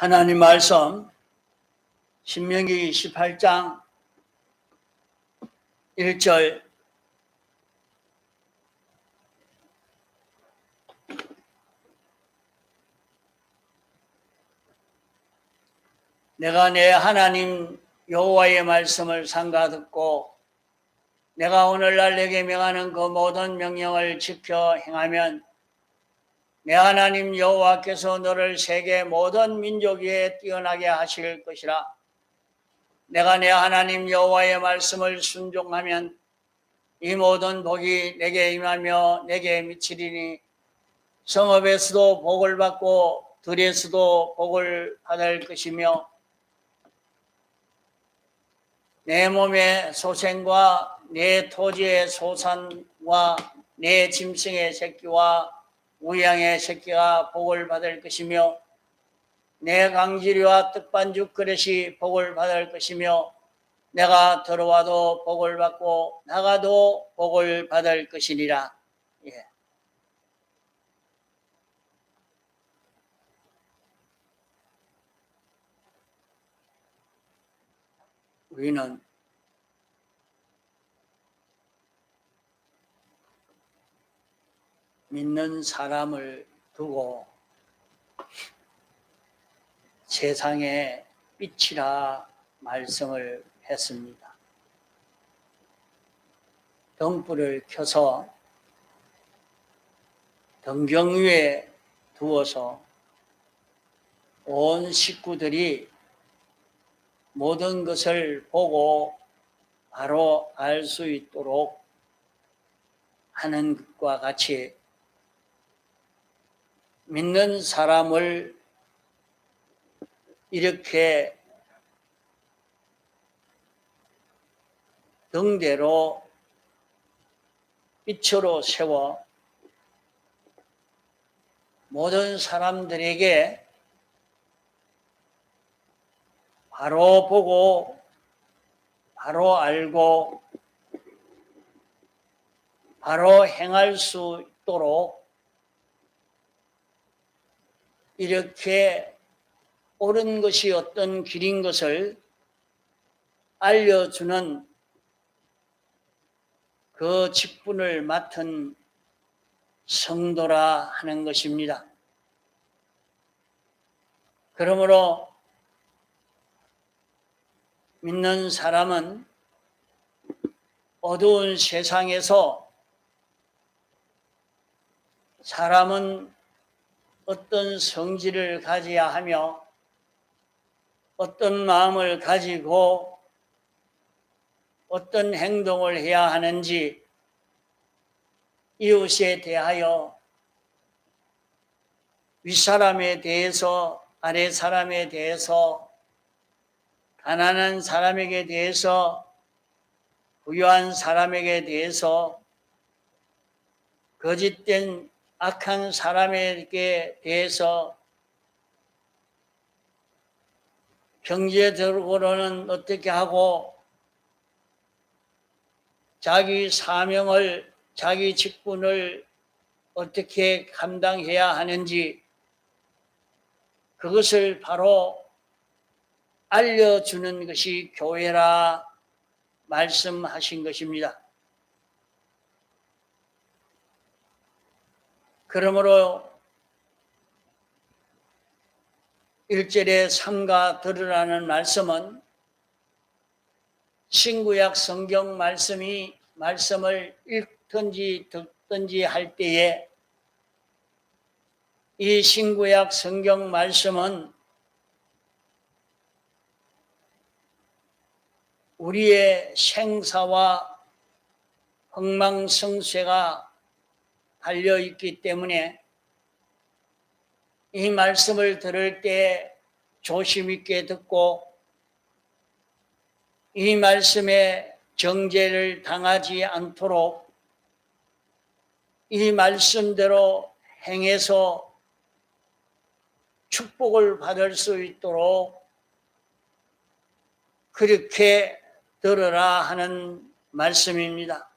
하나님 말씀 신명기 18장 1절 내가 내 하나님 여호와의 말씀을 삼가 듣고 내가 오늘날 내게 명하는 그 모든 명령을 지켜 행하면 내 하나님 여호와께서 너를 세계 모든 민족 위에 뛰어나게 하실 것이라. 내가 내 하나님 여호와의 말씀을 순종하면 이 모든 복이 내게 임하며 내게 미치리니 성읍에서도 복을 받고 들에서도 복을 받을 것이며 내 몸의 소생과 내 토지의 소산과 내 짐승의 새끼와 우양의 새끼가 복을 받을 것이며 내 강지리와 떡반죽 그릇이 복을 받을 것이며 내가 들어와도 복을 받고 나가도 복을 받을 것이니라. 예. 우리는 믿는 사람을 두고 세상의 빛이라 말씀을 했습니다. 등불을 켜서 등경 위에 두어서 온 식구들이 모든 것을 보고 바로 알 수 있도록 하는 것과 같이 믿는 사람을 이렇게 등대로 빛으로 세워 모든 사람들에게 바로 보고 바로 알고 바로 행할 수 있도록 이렇게 옳은 것이 어떤 길인 것을 알려주는 그 직분을 맡은 성도라 하는 것입니다. 그러므로 믿는 사람은 어두운 세상에서 사람은 어떤 성질을 가져야 하며 어떤 마음을 가지고 어떤 행동을 해야 하는지 이웃에 대하여 윗사람에 대해서 아랫사람에 대해서 가난한 사람에게 대해서 부유한 사람에게 대해서 거짓된 악한 사람에게 대해서 경제적으로는 어떻게 하고 자기 사명을 자기 직분을 어떻게 감당해야 하는지 그것을 바로 알려주는 것이 교회라 말씀하신 것입니다. 그러므로 1절에 삼가 들으라는 말씀은 신구약 성경 말씀을 읽든지 듣든지 할 때에 이 신구약 성경 말씀은 우리의 생사와 흥망성쇠가 달려있기 때문에 이 말씀을 들을 때 조심 있게 듣고 이 말씀에 정죄를 당하지 않도록 이 말씀대로 행해서 축복을 받을 수 있도록 그렇게 들으라 하는 말씀입니다.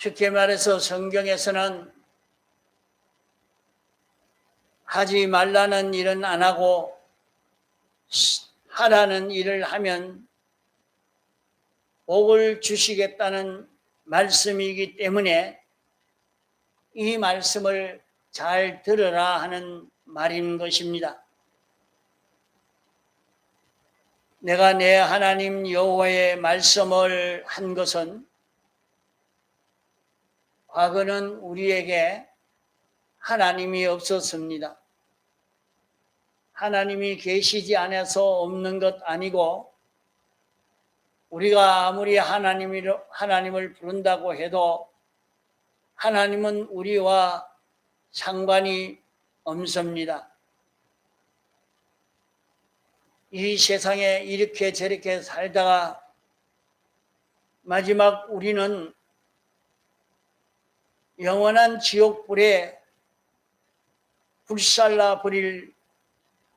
쉽게 말해서 성경에서는 하지 말라는 일은 안 하고 하라는 일을 하면 복을 주시겠다는 말씀이기 때문에 이 말씀을 잘 들으라 하는 말인 것입니다. 내가 내 하나님 여호와의 말씀을 한 것은 과거는 우리에게 하나님이 없었습니다. 하나님이 계시지 않아서 없는 것 아니고 우리가 아무리 하나님을 부른다고 해도 하나님은 우리와 상관이 없습니다. 이 세상에 이렇게 저렇게 살다가 마지막 우리는 영원한 지옥불에 불살라 버릴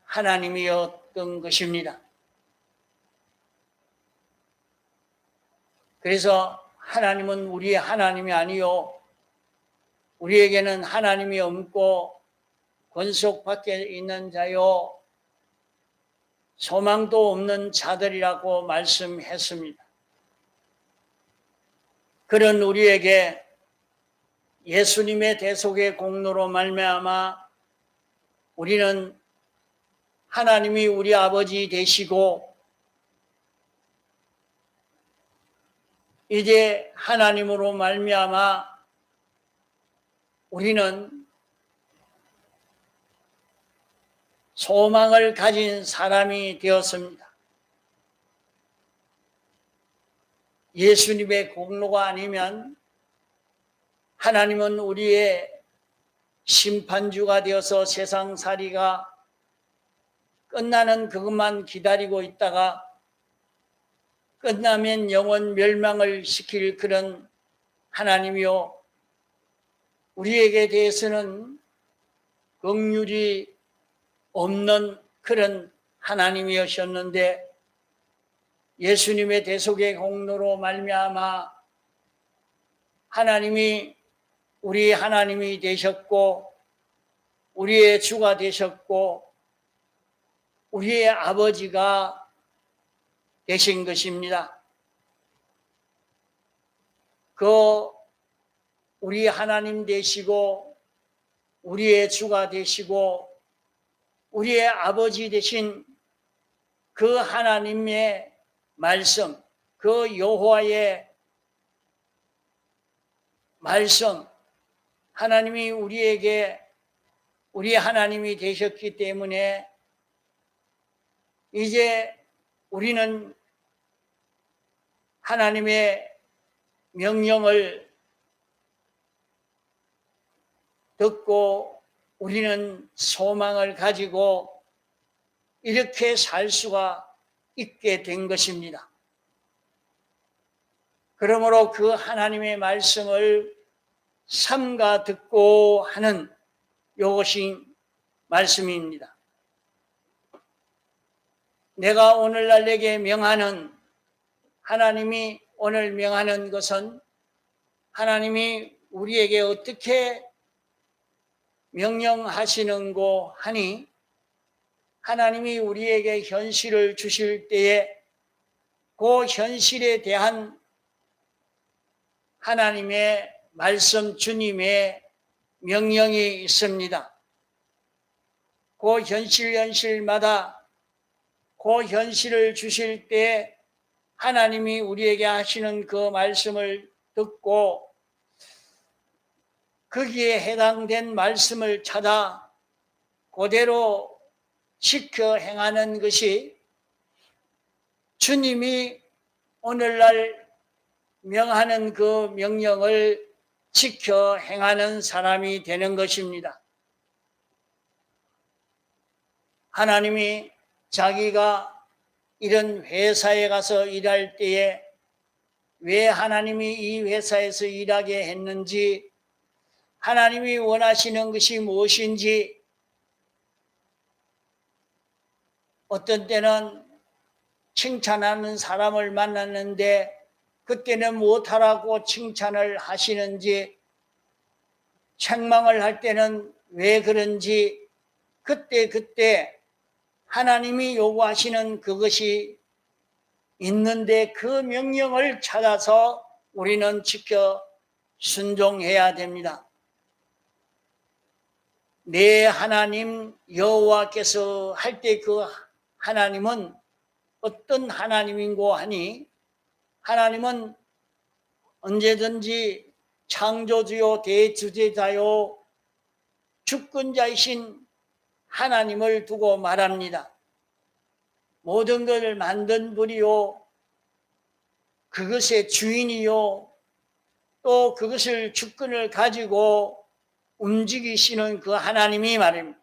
하나님이었던 것입니다. 그래서 하나님은 우리의 하나님이 아니요 우리에게는 하나님이 없고 권속 밖에 있는 자요 소망도 없는 자들이라고 말씀했습니다. 그런 우리에게 예수님의 대속의 공로로 말미암아 우리는 하나님이 우리 아버지 되시고 이제 하나님으로 말미암아 우리는 소망을 가진 사람이 되었습니다. 예수님의 공로가 아니면 하나님은 우리의 심판주가 되어서 세상살이가 끝나는 그것만 기다리고 있다가 끝나면 영원 멸망을 시킬 그런 하나님이요 우리에게 대해서는 긍휼이 없는 그런 하나님이셨는데 예수님의 대속의 공로로 말미암아 하나님이 우리 하나님이 되셨고 우리의 주가 되셨고 우리의 아버지가 되신 것입니다. 그 우리 하나님 되시고 우리의 주가 되시고 우리의 아버지 되신 그 하나님의 말씀, 그 여호와의 말씀, 하나님이 우리에게 우리 하나님이 되셨기 때문에 이제 우리는 하나님의 명령을 듣고 우리는 소망을 가지고 이렇게 살 수가 있게 된 것입니다. 그러므로 그 하나님의 말씀을 삼가 듣고 하는 이것이 말씀입니다. 내가 오늘날 내게 명하는 하나님이 오늘 명하는 것은 하나님이 우리에게 어떻게 명령하시는고 하니 하나님이 우리에게 현실을 주실 때에 그 현실에 대한 하나님의 말씀 주님의 명령이 있습니다. 그 현실마다 그 현실을 주실 때 하나님이 우리에게 하시는 그 말씀을 듣고 거기에 해당된 말씀을 찾아 그대로 지켜 행하는 것이 주님이 오늘날 명하는 그 명령을 지켜 행하는 사람이 되는 것입니다. 하나님이 자기가 이런 회사에 가서 일할 때에 왜 하나님이 이 회사에서 일하게 했는지 하나님이 원하시는 것이 무엇인지 어떤 때는 칭찬하는 사람을 만났는데 그때는 무엇하라고 칭찬을 하시는지 책망을 할 때는 왜 그런지 그때 하나님이 요구하시는 그것이 있는데 그 명령을 찾아서 우리는 지켜 순종해야 됩니다. 내 하나님 여호와께서 할 때 그 하나님은 어떤 하나님인고 하니, 하나님은 언제든지 창조주요 대주제자요 주권자이신 하나님을 두고 말합니다. 모든 것을 만든 분이요, 그것의 주인이요, 또 그것을 주권을 가지고 움직이시는 그 하나님이 말입니다.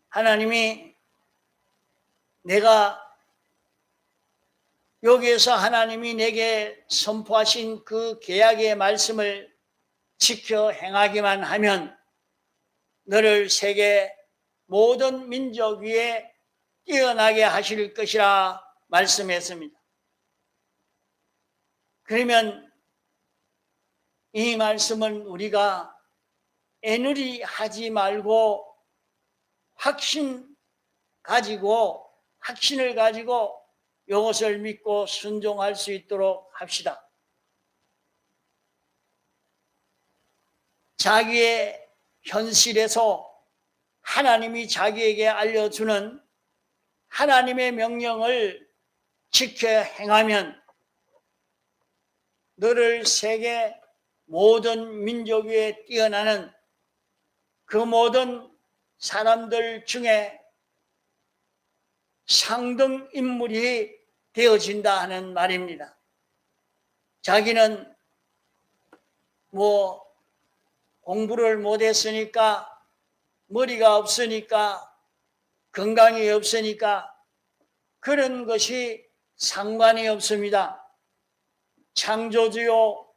하나님이 내가 여기에서 하나님이 내게 선포하신 그 계약의 말씀을 지켜 행하기만 하면 너를 세계 모든 민족 위에 뛰어나게 하실 것이라 말씀했습니다. 그러면 이 말씀은 우리가 애누리 하지 말고 확신을 가지고 이것을 믿고 순종할 수 있도록 합시다. 자기의 현실에서 하나님이 자기에게 알려주는 하나님의 명령을 지켜 행하면 너를 세계 모든 민족 위에 뛰어나는 그 모든 사람들 중에 상등 인물이 되어진다 하는 말입니다. 자기는 공부를 못했으니까, 머리가 없으니까, 건강이 없으니까 그런 것이 상관이 없습니다. 창조주요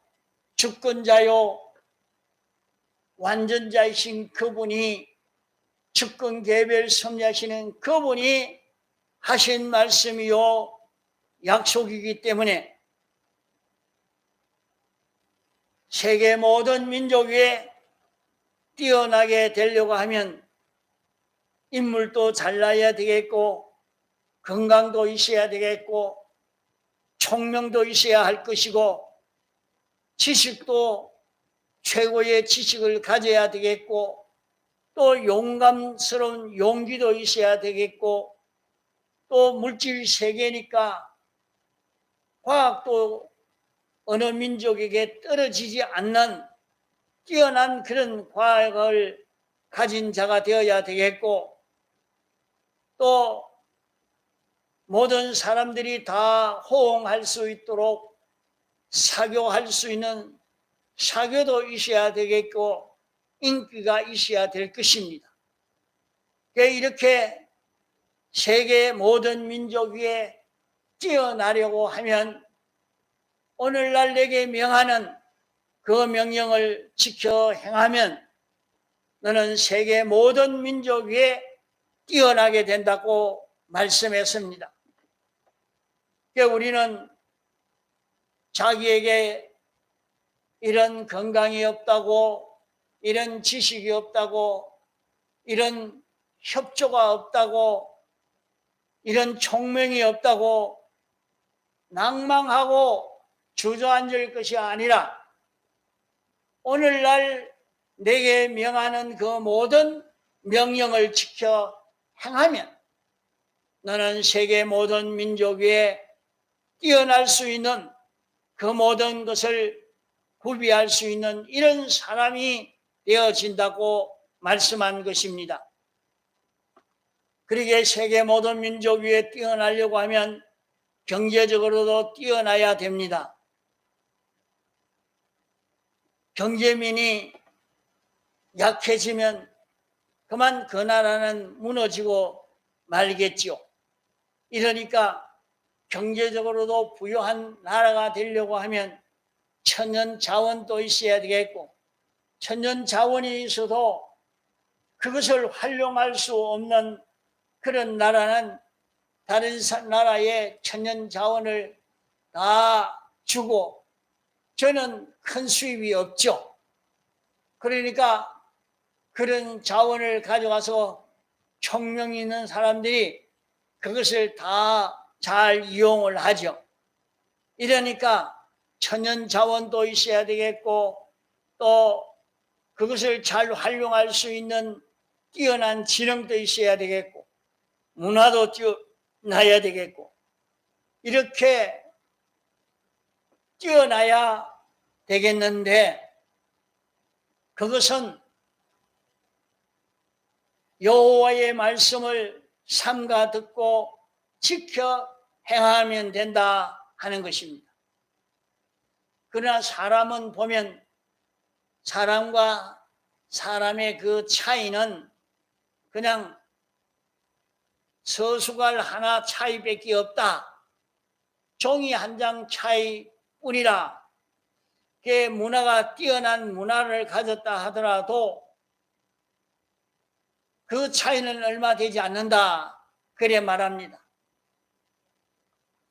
주권자요 완전자이신 그분이, 주권 개별 섭리하시는 그분이 하신 말씀이요 약속이기 때문에 세계 모든 민족 위에 뛰어나게 되려고 하면 인물도 잘나야 되겠고, 건강도 있어야 되겠고, 총명도 있어야 할 것이고, 지식도 최고의 지식을 가져야 되겠고, 또 용감스러운 용기도 있어야 되겠고, 또 물질 세계니까 과학도 어느 민족에게 떨어지지 않는 뛰어난 그런 과학을 가진 자가 되어야 되겠고, 또 모든 사람들이 다 호응할 수 있도록 사교할 수 있는 사교도 있어야 되겠고, 인기가 있어야 될 것입니다. 이렇게 세계 모든 민족 위에 뛰어나려고 하면 오늘날 내게 명하는 그 명령을 지켜 행하면 너는 세계 모든 민족 위에 뛰어나게 된다고 말씀했습니다. 우리는 자기에게 이런 건강이 없다고, 이런 지식이 없다고, 이런 협조가 없다고, 이런 총명이 없다고 낭망하고 주저앉을 것이 아니라 오늘날 내게 명하는 그 모든 명령을 지켜 행하면 너는 세계 모든 민족 위에 뛰어날 수 있는 그 모든 것을 구비할 수 있는 이런 사람이 되어진다고 말씀한 것입니다. 그러기에 세계 모든 민족 위에 뛰어나려고 하면 경제적으로도 뛰어나야 됩니다. 경제민이 약해지면 그만 그 나라는 무너지고 말겠지요. 이러니까 경제적으로도 부유한 나라가 되려고 하면 천연 자원도 있어야 되겠고, 천연 자원이 있어도 그것을 활용할 수 없는 그런 나라는 다른 나라에 천연 자원을 다 주고 저는 큰 수입이 없죠. 그러니까 그런 자원을 가져가서 총명 있는 사람들이 그것을 다 잘 이용을 하죠. 이러니까 천연 자원도 있어야 되겠고 또 그것을 잘 활용할 수 있는 뛰어난 지능도 있어야 되겠고 문화도 뛰어나야 되겠고 이렇게 뛰어나야 되겠는데 그것은 여호와의 말씀을 삼가 듣고 지켜 행하면 된다 하는 것입니다. 그러나 사람은 보면 사람과 사람의 그 차이는 그냥 서수갈 하나 차이밖에 없다. 종이 한 장 차이뿐이라. 그 문화가 뛰어난 문화를 가졌다 하더라도 그 차이는 얼마 되지 않는다. 그래 말합니다.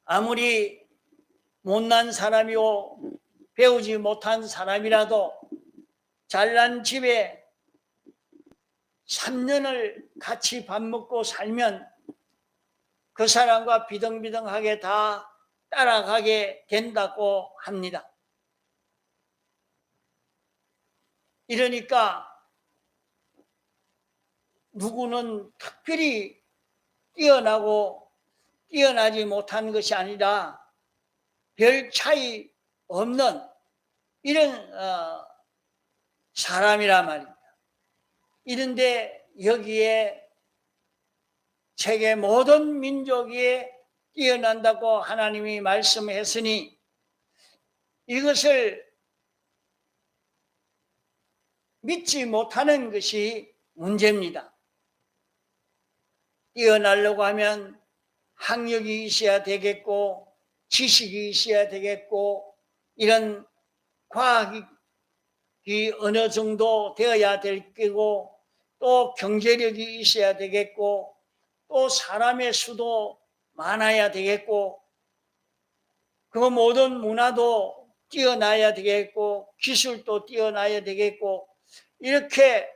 아무리 못난 사람이고 배우지 못한 사람이라도 잘난 집에 3년을 같이 밥 먹고 살면 그 사람과 비등비등하게 다 따라가게 된다고 합니다. 이러니까 누구는 특별히 뛰어나고 뛰어나지 못한 것이 아니라 별 차이 없는 이런 사람이란 말입니다. 이런데 여기에 세계 모든 민족이 뛰어난다고 하나님이 말씀했으니 이것을 믿지 못하는 것이 문제입니다. 뛰어나려고 하면 학력이 있어야 되겠고 지식이 있어야 되겠고 이런 과학이 어느 정도 되어야 될 거고 또 경제력이 있어야 되겠고 또 사람의 수도 많아야 되겠고 그 모든 문화도 뛰어나야 되겠고 기술도 뛰어나야 되겠고 이렇게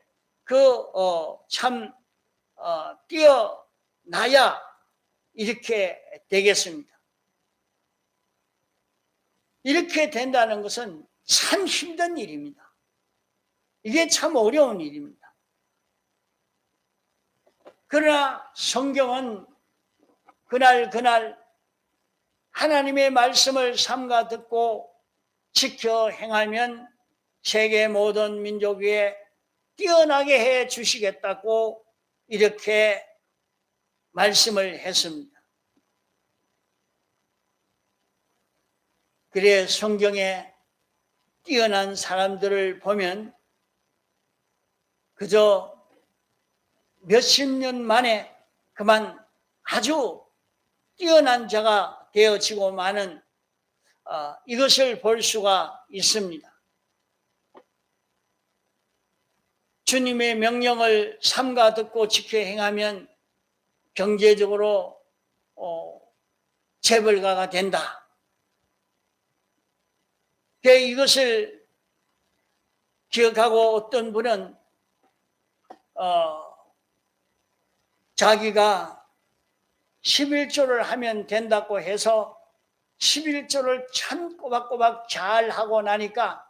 뛰어나야 이렇게 되겠습니다. 이렇게 된다는 것은 참 힘든 일입니다. 이게 참 어려운 일입니다. 그러나 성경은 그날 하나님의 말씀을 삼가 듣고 지켜 행하면 세계 모든 민족 위에 뛰어나게 해 주시겠다고 이렇게 말씀을 했습니다. 그래 성경에 뛰어난 사람들을 보면 그저 몇십 년 만에 그만 아주 뛰어난 자가 되어지고 마는 이것을 볼 수가 있습니다. 주님의 명령을 삼가 듣고 지켜 행하면 경제적으로 재벌가가 된다. 이것을 기억하고 어떤 분은 자기가 11조를 하면 된다고 해서 11조를 참 꼬박꼬박 잘 하고 나니까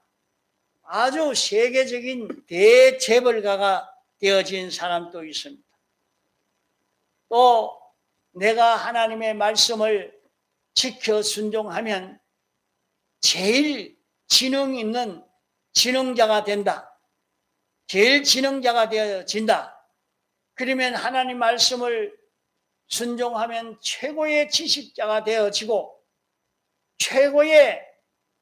아주 세계적인 대재벌가가 되어진 사람도 있습니다. 또 내가 하나님의 말씀을 지켜 순종하면 제일 지능 있는 지능자가 된다. 제일 지능자가 되어진다. 그러면 하나님 말씀을 순종하면 최고의 지식자가 되어지고 최고의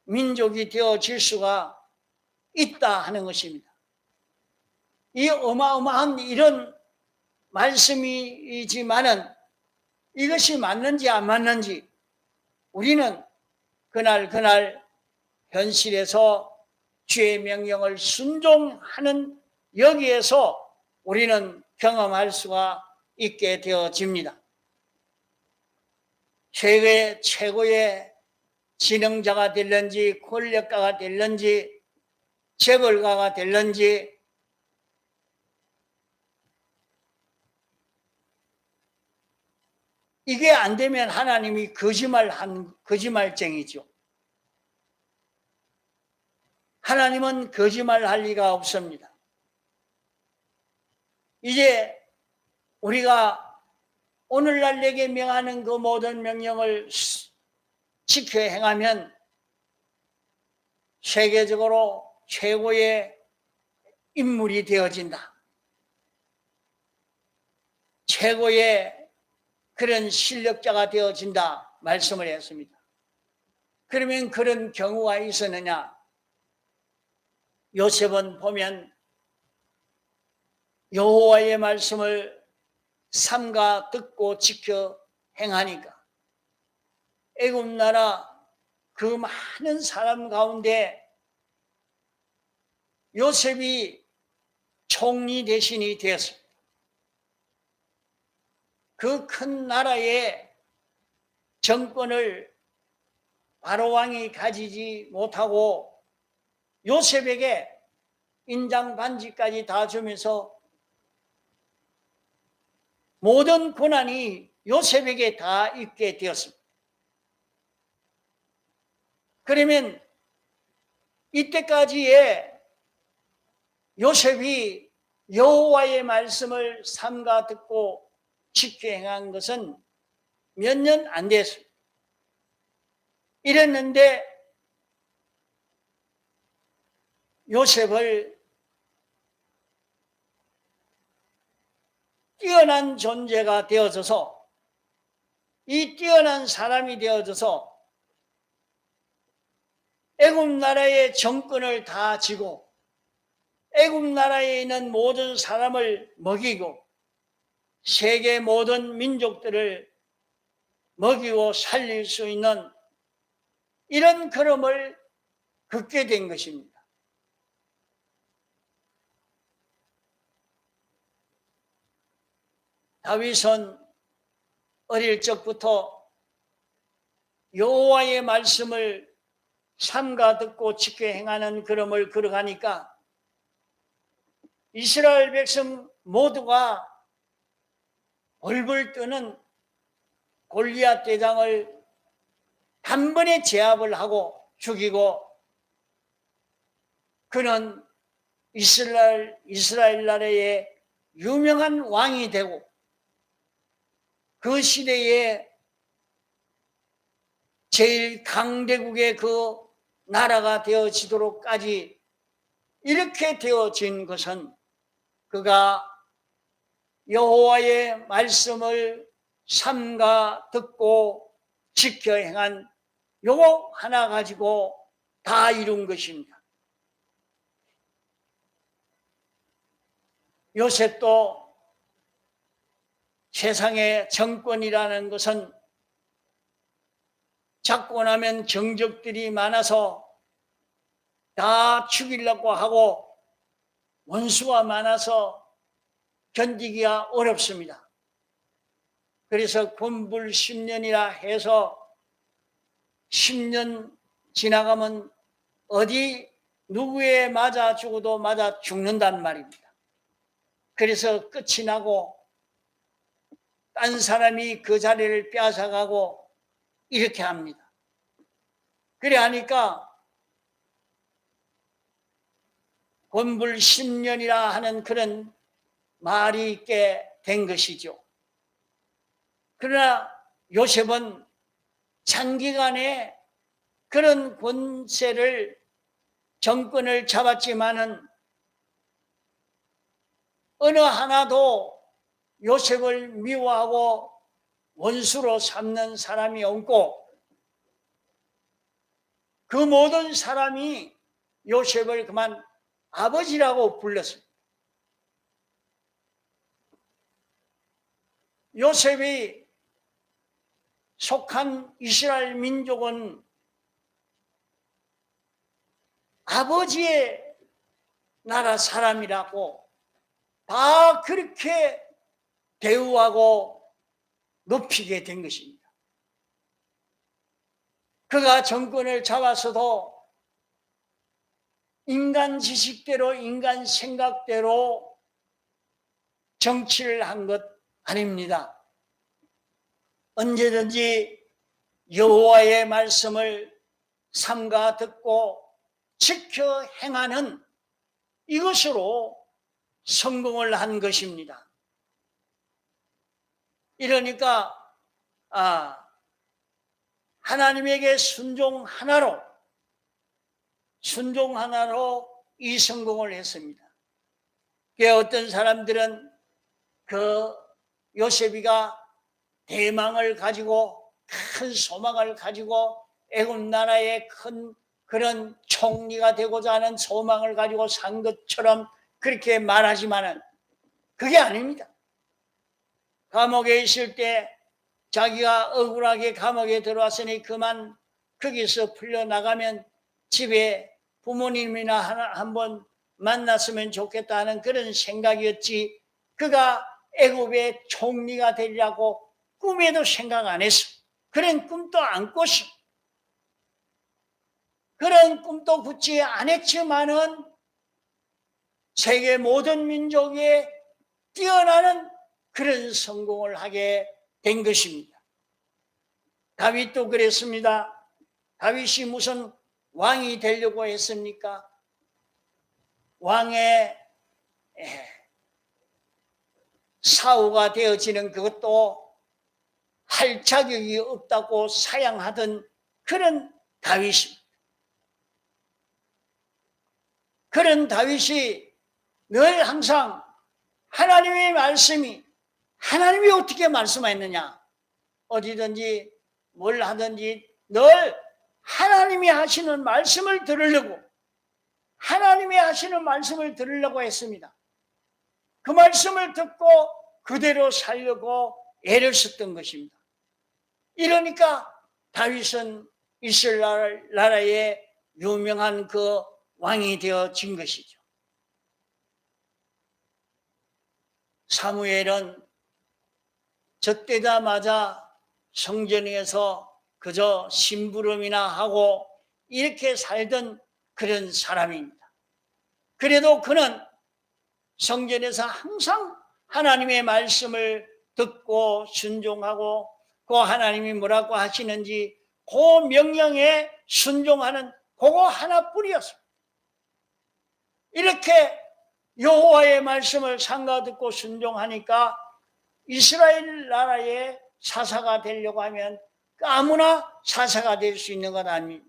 민족이 되어질 수가 있다 하는 것입니다. 이 어마어마한 이런 말씀이지만은 이것이 맞는지 안 맞는지 우리는 그날 현실에서 주의 명령을 순종하는 여기에서 우리는 경험할 수가 있게 되어집니다. 최고의 지능자가 될런지 권력가가 될런지 재벌가가 될런지 이게 안 되면 하나님이 거짓말쟁이죠. 하나님은 거짓말할 리가 없습니다. 이제 우리가 오늘날 내게 명하는 그 모든 명령을 지켜 행하면 세계적으로 최고의 인물이 되어진다. 최고의 그런 실력자가 되어진다 말씀을 했습니다. 그러면 그런 경우가 있었느냐? 요셉은 보면 여호와의 말씀을 삼가 듣고 지켜 행하니까 애굽 나라 그 많은 사람 가운데 요셉이 총리 대신이 되었습니다. 그 큰 나라의 정권을 바로 왕이 가지지 못하고 요셉에게 인장 반지까지 다 주면서 모든 고난이 요셉에게 다 있게 되었습니다. 그러면 이때까지의 요셉이 여호와의 말씀을 삼가 듣고 지켜 행한 것은 몇 년 안 됐습니다. 이랬는데 요셉을 뛰어난 존재가 되어져서 이 뛰어난 사람이 되어져서 애굽 나라의 정권을 다 쥐고 애굽 나라에 있는 모든 사람을 먹이고 세계 모든 민족들을 먹이고 살릴 수 있는 이런 걸음을 걷게 된 것입니다. 다윗은 어릴 적부터 여호와의 말씀을 삼가 듣고 지켜 행하는 걸음을 걸어가니까 이스라엘 백성 모두가 벌벌 떠는 골리앗 대장을 한 번에 제압을 하고 죽이고 그는 이스라엘 나라의 유명한 왕이 되고 그 시대에 제일 강대국의 그 나라가 되어지도록까지 이렇게 되어진 것은 그가 여호와의 말씀을 삼가 듣고 지켜 행한 요거 하나 가지고 다 이룬 것입니다. 요셉도 세상의 정권이라는 것은 잡고 나면 정적들이 많아서 다 죽이려고 하고 원수가 많아서 견디기가 어렵습니다. 그래서 군불 10년이라 해서 10년 지나가면 어디 누구에 맞아 죽어도 맞아 죽는단 말입니다. 그래서 끝이 나고 딴 사람이 그 자리를 빼앗아가고 이렇게 합니다. 그래 하니까 권불 10년이라 하는 그런 말이 있게 된 것이죠. 그러나 요셉은 장기간에 그런 권세를 정권을 잡았지만은 어느 하나도 요셉을 미워하고 원수로 삼는 사람이 없고 그 모든 사람이 요셉을 그만 아버지라고 불렀습니다. 요셉이 속한 이스라엘 민족은 아버지의 나라 사람이라고 다 그렇게 대우하고 높이게 된 것입니다. 그가 정권을 잡았어도 인간 지식대로 인간 생각대로 정치를 한 것 아닙니다. 언제든지 여호와의 말씀을 삼가 듣고 지켜 행하는 이것으로 성공을 한 것입니다. 이러니까 하나님에게 순종 하나로 이 성공을 했습니다. 어떤 사람들은 그 요셉이가 대망을 가지고 큰 소망을 가지고 애굽 나라의 큰 그런 총리가 되고자 하는 소망을 가지고 산 것처럼 그렇게 말하지만은 그게 아닙니다. 감옥에 있을 때 자기가 억울하게 감옥에 들어왔으니 그만 거기서 풀려나가면 집에 부모님이나 한번 만났으면 좋겠다 하는 그런 생각이었지, 그가 애굽의 총리가 되려고 꿈에도 생각 안 했어. 그런 꿈도 안 꿨어. 그런 꿈도 굳지 않았지만은 세계 모든 민족에 뛰어나는 그런 성공을 하게 된 것입니다. 다윗도 그랬습니다. 다윗이 무슨 왕이 되려고 했습니까? 왕의 사후가 되어지는 그것도 할 자격이 없다고 사양하던 그런 다윗입니다. 그런 다윗이 늘 항상 하나님의 말씀이, 하나님이 어떻게 말씀하였느냐, 어디든지 뭘 하든지 늘 하나님이 하시는 말씀을 들으려고, 하나님이 하시는 말씀을 들으려고 했습니다. 그 말씀을 듣고 그대로 살려고 애를 썼던 것입니다. 이러니까 다윗은 이스라엘 나라의 유명한 그 왕이 되어진 것이죠. 사무엘은 젖되자마자 성전에서 그저 심부름이나 하고 이렇게 살던 그런 사람입니다. 그래도 그는 성전에서 항상 하나님의 말씀을 듣고 순종하고 그 하나님이 뭐라고 하시는지 그 명령에 순종하는 그거 하나뿐이었습니다. 이렇게 여호와의 말씀을 삼가 듣고 순종하니까 이스라엘 나라의 사사가 되려고 하면 아무나 사사가 될 수 있는 건 아닙니다.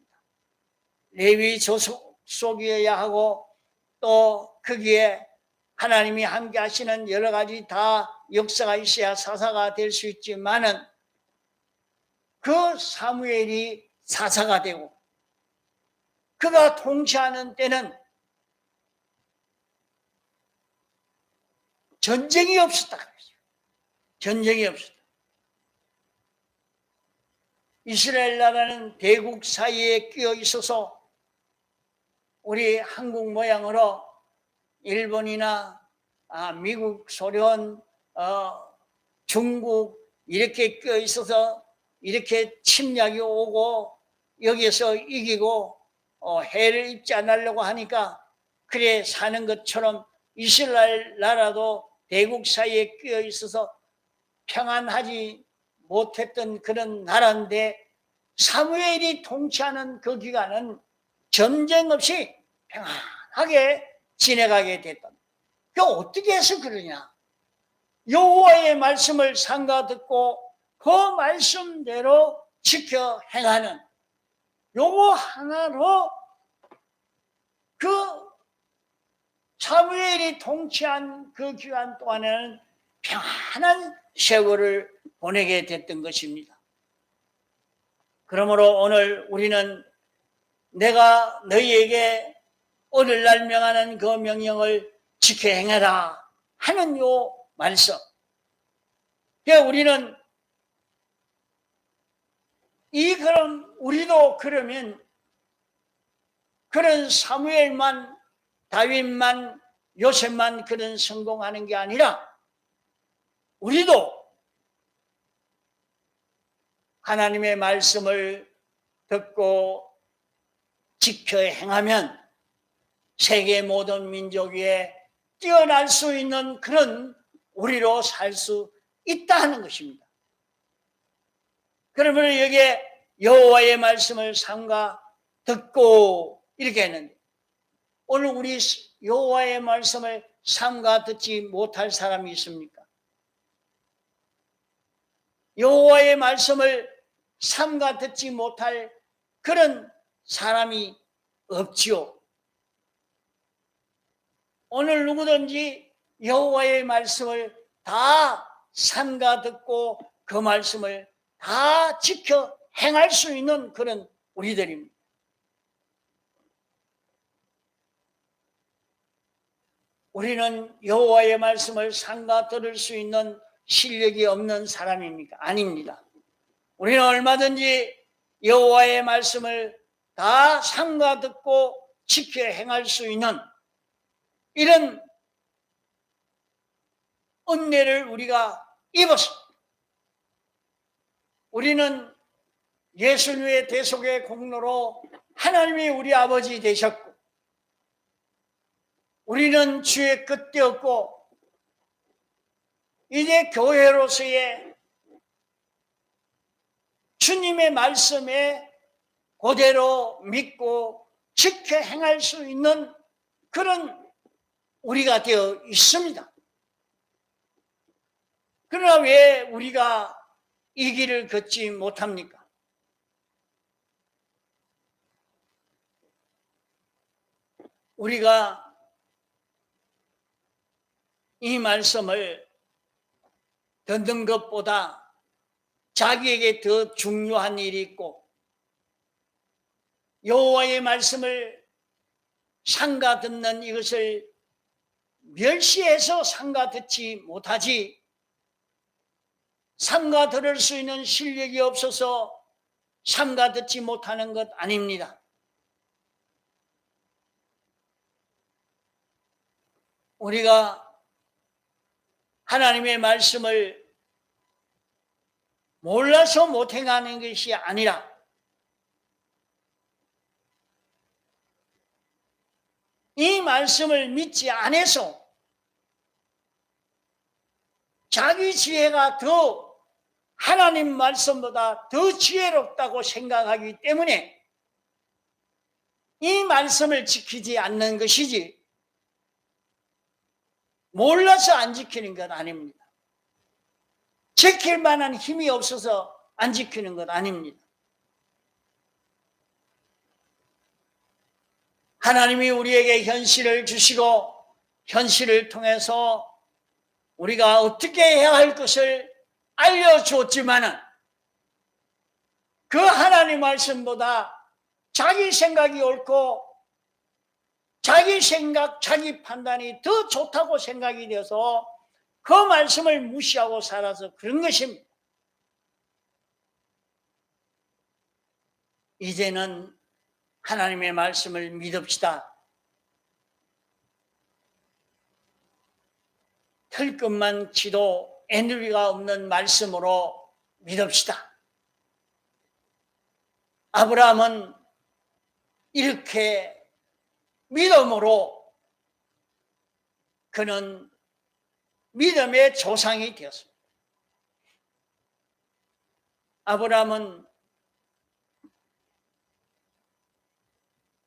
레위 족속이어야 하고 또 거기에 하나님이 함께 하시는 여러 가지 다 역사가 있어야 사사가 될 수 있지만은 그 사무엘이 사사가 되고 그가 통치하는 때는 전쟁이 없었다. 전쟁이 없었다. 이스라엘 나라는 대국 사이에 끼어 있어서 우리 한국 모양으로 일본이나 미국, 소련, 중국 이렇게 끼어 있어서 이렇게 침략이 오고 여기에서 이기고 해를 입지 않으려고 하니까 그래 사는 것처럼 이스라엘 나라도 대국 사이에 끼어 있어서 평안하지 못했던 그런 나라인데 사무엘이 통치하는 그 기간은 전쟁 없이 평안하게 지내가게 됐다. 그 어떻게 해서 그러냐? 여호와의 말씀을 삼가 듣고 그 말씀대로 지켜 행하는 요거 하나로 그 사무엘이 통치한 그 기간 동안에는 평안한 세월을 보내게 됐던 것입니다. 그러므로 오늘 우리는 내가 너희에게 오늘날 명하는 그 명령을 지켜 행해라 하는 요 말씀. 우리는 그럼 우리도 그러면 그런 사무엘만 다윗만 요셉만 그런 성공하는 게 아니라 우리도 하나님의 말씀을 듣고 지켜 행하면 세계 모든 민족 위에 뛰어날 수 있는 그런 우리로 살 수 있다 하는 것입니다. 그러면 여기에 여호와의 말씀을 삼가 듣고 이렇게 했는데, 오늘 우리 여호와의 말씀을 삼가 듣지 못할 사람이 있습니까? 여호와의 말씀을 삼가 듣지 못할 그런 사람이 없지요. 오늘 누구든지 여호와의 말씀을 다 삼가 듣고 그 말씀을 다 지켜 행할 수 있는 그런 우리들입니다. 우리는 여호와의 말씀을 삼가 들을 수 있는 실력이 없는 사람입니까? 아닙니다. 우리는 얼마든지 여호와의 말씀을 다 삼가 듣고 지켜 행할 수 있는 이런 은혜를 우리가 입었습니다. 우리는 예수님의 대속의 공로로 하나님이 우리 아버지 되셨고, 우리는 주의 끝되었고, 이제 교회로서의 주님의 말씀에 그대로 믿고 지켜 행할 수 있는 그런 우리가 되어 있습니다. 그러나 왜 우리가 이 길을 걷지 못합니까? 우리가 이 말씀을 듣는 것보다 자기에게 더 중요한 일이 있고, 여호와의 말씀을 삼가 듣는 이것을 멸시해서 삼가 듣지 못하지, 삼가 들을 수 있는 실력이 없어서 삼가 듣지 못하는 것 아닙니다. 우리가 하나님의 말씀을 몰라서 못 행하는 것이 아니라 이 말씀을 믿지 않아서 자기 지혜가 더 하나님 말씀보다 더 지혜롭다고 생각하기 때문에 이 말씀을 지키지 않는 것이지, 몰라서 안 지키는 것 아닙니다. 지킬 만한 힘이 없어서 안 지키는 것 아닙니다. 하나님이 우리에게 현실을 주시고 현실을 통해서 우리가 어떻게 해야 할 것을 알려줬지만은 그 하나님 말씀보다 자기 생각이 옳고 자기 생각, 자기 판단이 더 좋다고 생각이 되어서 그 말씀을 무시하고 살아서 그런 것입니다. 이제는 하나님의 말씀을 믿읍시다. 틀끝만 치도 애누리가 없는 말씀으로 믿읍시다. 아브라함은 이렇게 믿음으로 그는 믿음의 조상이 되었습니다. 아브라함은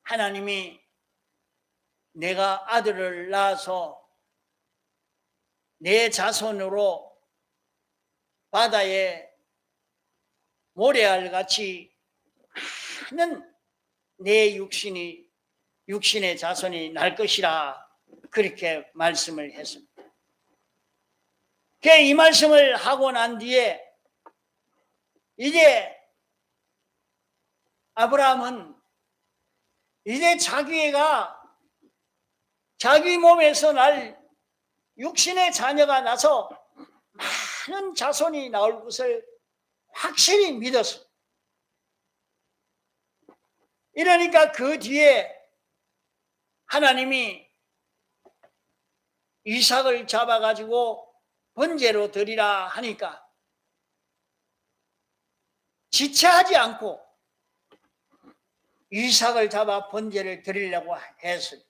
하나님이 내가 아들을 낳아서 내 자손으로 바다에 모래알같이 많은 내 육신의 자손이 날 것이라 그렇게 말씀을 했습니다. 이 말씀을 하고 난 뒤에 이제 아브라함은 이제 자기가 자기 몸에서 날 육신의 자녀가 나서 많은 자손이 나올 것을 확실히 믿었습니다. 이러니까 그 뒤에 하나님이 이삭을 잡아가지고 번제로 드리라 하니까 지체하지 않고 이삭을 잡아 번제를 드리려고 했어요.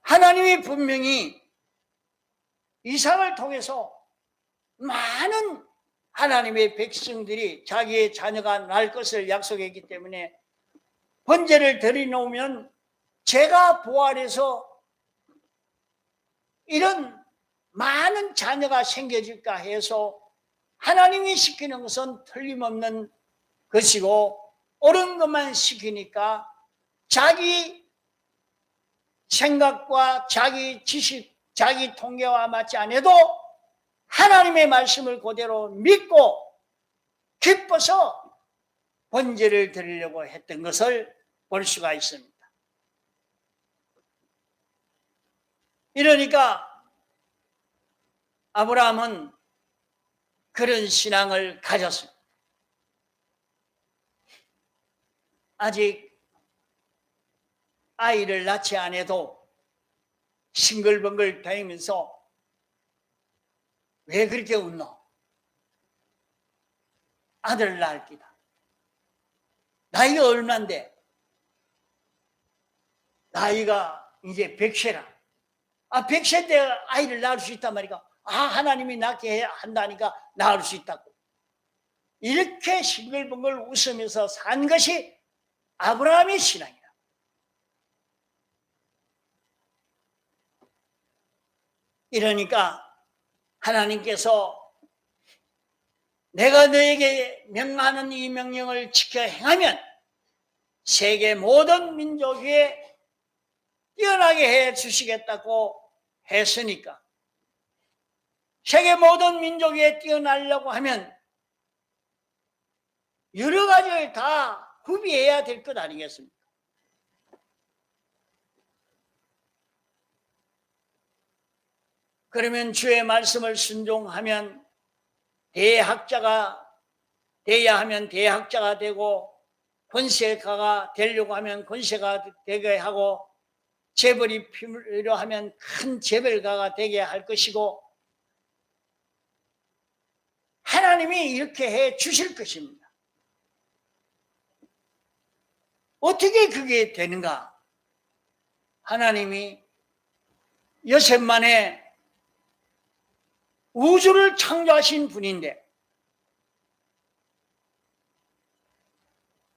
하나님이 분명히 이삭을 통해서 많은 하나님의 백성들이 자기의 자녀가 날 것을 약속했기 때문에 번제를 드려놓으면 제가 부활해서 이런 많은 자녀가 생겨질까 해서 하나님이 시키는 것은 틀림없는 것이고 옳은 것만 시키니까 자기 생각과 자기 지식, 자기 통계와 맞지 않아도 하나님의 말씀을 그대로 믿고 기뻐서 번제를 드리려고 했던 것을 볼 수가 있습니다. 이러니까 아브라함은 그런 신앙을 가졌습니다. 아직 아이를 낳지 않아도 싱글벙글 다니면서 왜 그렇게 웃노? 아들 낳을 기다. 나이가 얼만데? 나이가 이제 100세라. 100세 때 아이를 낳을 수 있단 말이야. 하나님이 낳게 한다니까 낳을 수 있다고. 이렇게 싱글벙글 웃으면서 산 것이 아브라함의 신앙이다. 이러니까 하나님께서 내가 너에게 명하는 이 명령을 지켜 행하면 세계 모든 민족 위에 뛰어나게 해 주시겠다고 했으니까 세계 모든 민족 위에 뛰어나려고 하면 여러 가지를 다 구비해야 될 것 아니겠습니까? 그러면 주의 말씀을 순종하면 대학자가 돼야 하면 대학자가 되고 권세가가 되려고 하면 권세가 되게 하고 재벌이 필요 하면 큰 재벌가가 되게 할 것이고 하나님이 이렇게 해 주실 것입니다. 어떻게 그게 되는가? 하나님이 여섯 만에 우주를 창조하신 분인데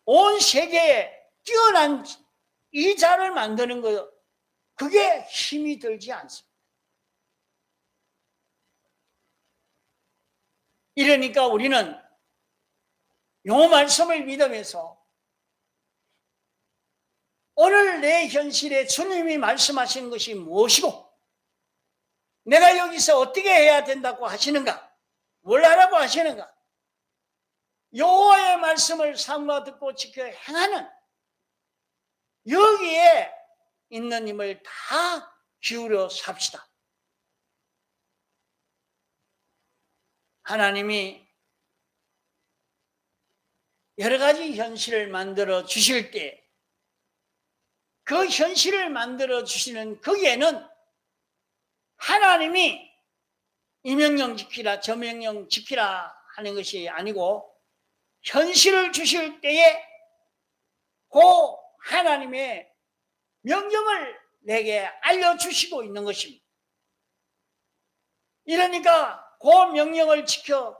온 세계에 뛰어난 이 자를 만드는 것 그게 힘이 들지 않습니다. 이러니까 우리는 이 말씀을 믿으면서 오늘 내 현실에 주님이 말씀하시는 것이 무엇이고 내가 여기서 어떻게 해야 된다고 하시는가? 뭘 하라고 하시는가? 여호와의 말씀을 삼가 듣고 지켜 행하는 여기에 있는 힘을 다 기울여 삽시다. 하나님이 여러 가지 현실을 만들어 주실 때 그 현실을 만들어 주시는 거기에는 하나님이 이 명령 지키라 저 명령 지키라 하는 것이 아니고 현실을 주실 때에 그 하나님의 명령을 내게 알려주시고 있는 것입니다. 이러니까 그 명령을 지켜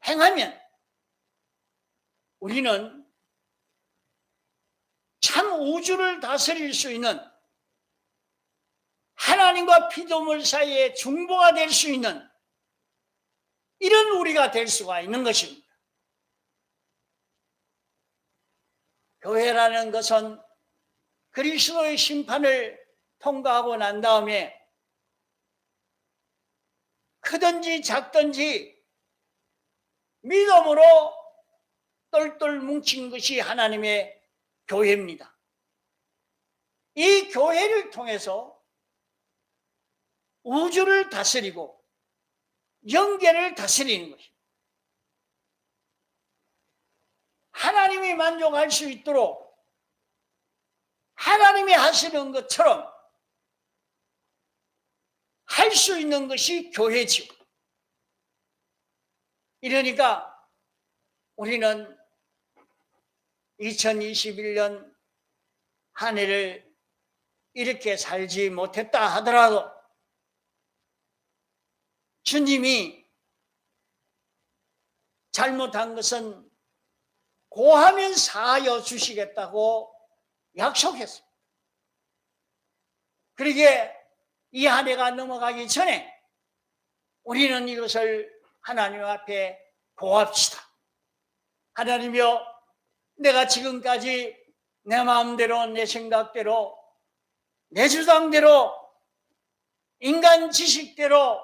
행하면 우리는 참 우주를 다스릴 수 있는 하나님과 피조물 사이에 중보가 될 수 있는 이런 우리가 될 수가 있는 것입니다. 교회라는 것은 그리스도의 심판을 통과하고 난 다음에 크든지 작든지 믿음으로 똘똘 뭉친 것이 하나님의 교회입니다. 이 교회를 통해서 우주를 다스리고 영계를 다스리는 것입니다. 하나님이 만족할 수 있도록 하나님이 하시는 것처럼 할 수 있는 것이 교회지요. 이러니까 우리는 2021년 한 해를 이렇게 살지 못했다 하더라도 주님이 잘못한 것은 고하면 사하여 주시겠다고 약속했습니다. 그러기에 이 한 해가 넘어가기 전에 우리는 이것을 하나님 앞에 고합시다. 하나님이여, 내가 지금까지 내 마음대로, 내 생각대로, 내 주장대로, 인간 지식대로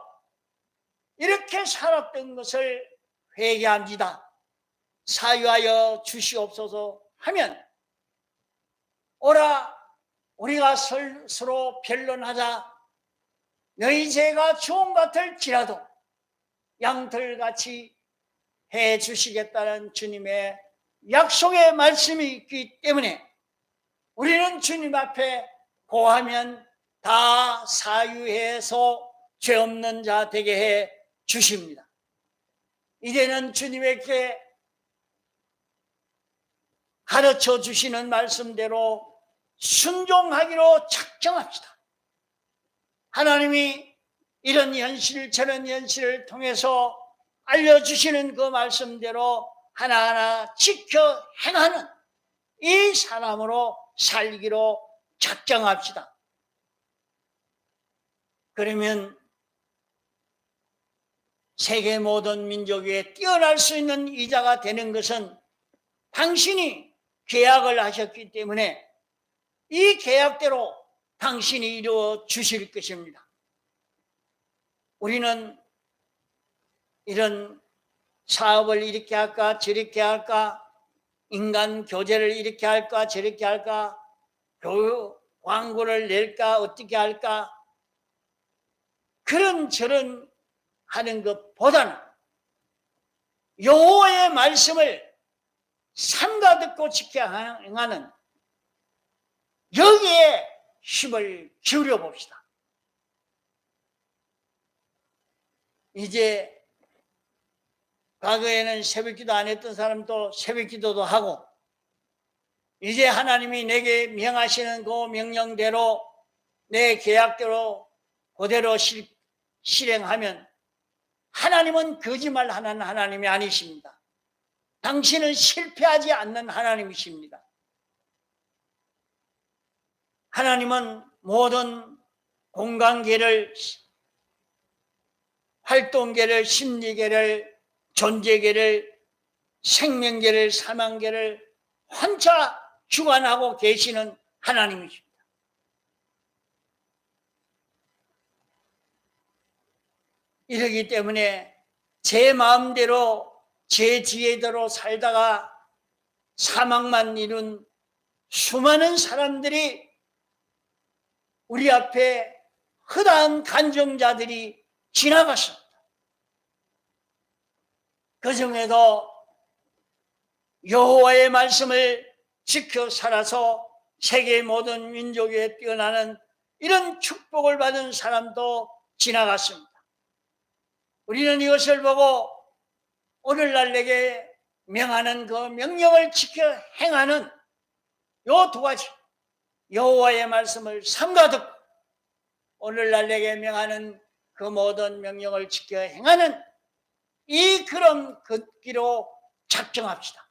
이렇게 살았던 것을 회개합니다. 사유하여 주시옵소서 하면, 오라 우리가 서로 변론하자. 너희 죄가 주홍 같을지라도 양털같이 해 주시겠다는 주님의 약속의 말씀이 있기 때문에 우리는 주님 앞에 고하면 다 사유해서 죄 없는 자 되게 해 주십니다. 이제는 주님에게 가르쳐 주시는 말씀대로 순종하기로 작정합시다. 하나님이 이런 현실 저런 현실을 통해서 알려주시는 그 말씀대로 하나하나 지켜 행하는 이 사람으로 살기로 작정합시다. 그러면 세계 모든 민족 위에 뛰어날 수 있는 이자가 되는 것은 당신이 계약을 하셨기 때문에 이 계약대로 당신이 이루어 주실 것입니다. 우리는 이런 사업을 이렇게 할까 저렇게 할까, 인간 교제를 이렇게 할까 저렇게 할까, 광고를 낼까 어떻게 할까, 그런 저런 하는 것보다는 여호와의 말씀을 삼가 듣고 지켜 행하는 여기에 힘을 기울여 봅시다. 이제 과거에는 새벽기도 안 했던 사람도 새벽기도도 하고, 이제 하나님이 내게 명하시는 그 명령대로 내 계약대로 그대로 실행하면 하나님은 거짓말하는 하나님이 아니십니다. 당신은 실패하지 않는 하나님이십니다. 하나님은 모든 공간계를, 활동계를, 심리계를, 존재계를, 생명계를, 사망계를 혼자 주관하고 계시는 하나님이십니다. 이러기 때문에 제 마음대로 제 지혜대로 살다가 사망만 이룬 수많은 사람들이, 우리 앞에 허다한 간정자들이 지나갔습니다. 그 중에도 여호와의 말씀을 지켜 살아서 세계 모든 민족에 뛰어나는 이런 축복을 받은 사람도 지나갔습니다. 우리는 이것을 보고 오늘날 내게 명하는 그 명령을 지켜 행하는 요 두 가지, 여호와의 말씀을 삼가 듣고 오늘날 내게 명하는 그 모든 명령을 지켜 행하는 이 그런 걷기로 작정합시다.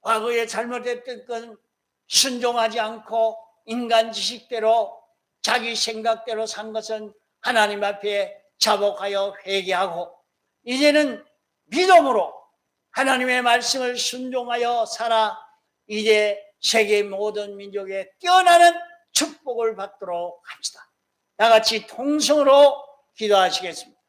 과거에 잘못했던 건 순종하지 않고 인간 지식대로 자기 생각대로 산 것은 하나님 앞에 자복하여 회개하고, 이제는 믿음으로 하나님의 말씀을 순종하여 살아 이제 세계 모든 민족에 뛰어나는 축복을 받도록 합시다. 다 같이 통성으로 기도하시겠습니다.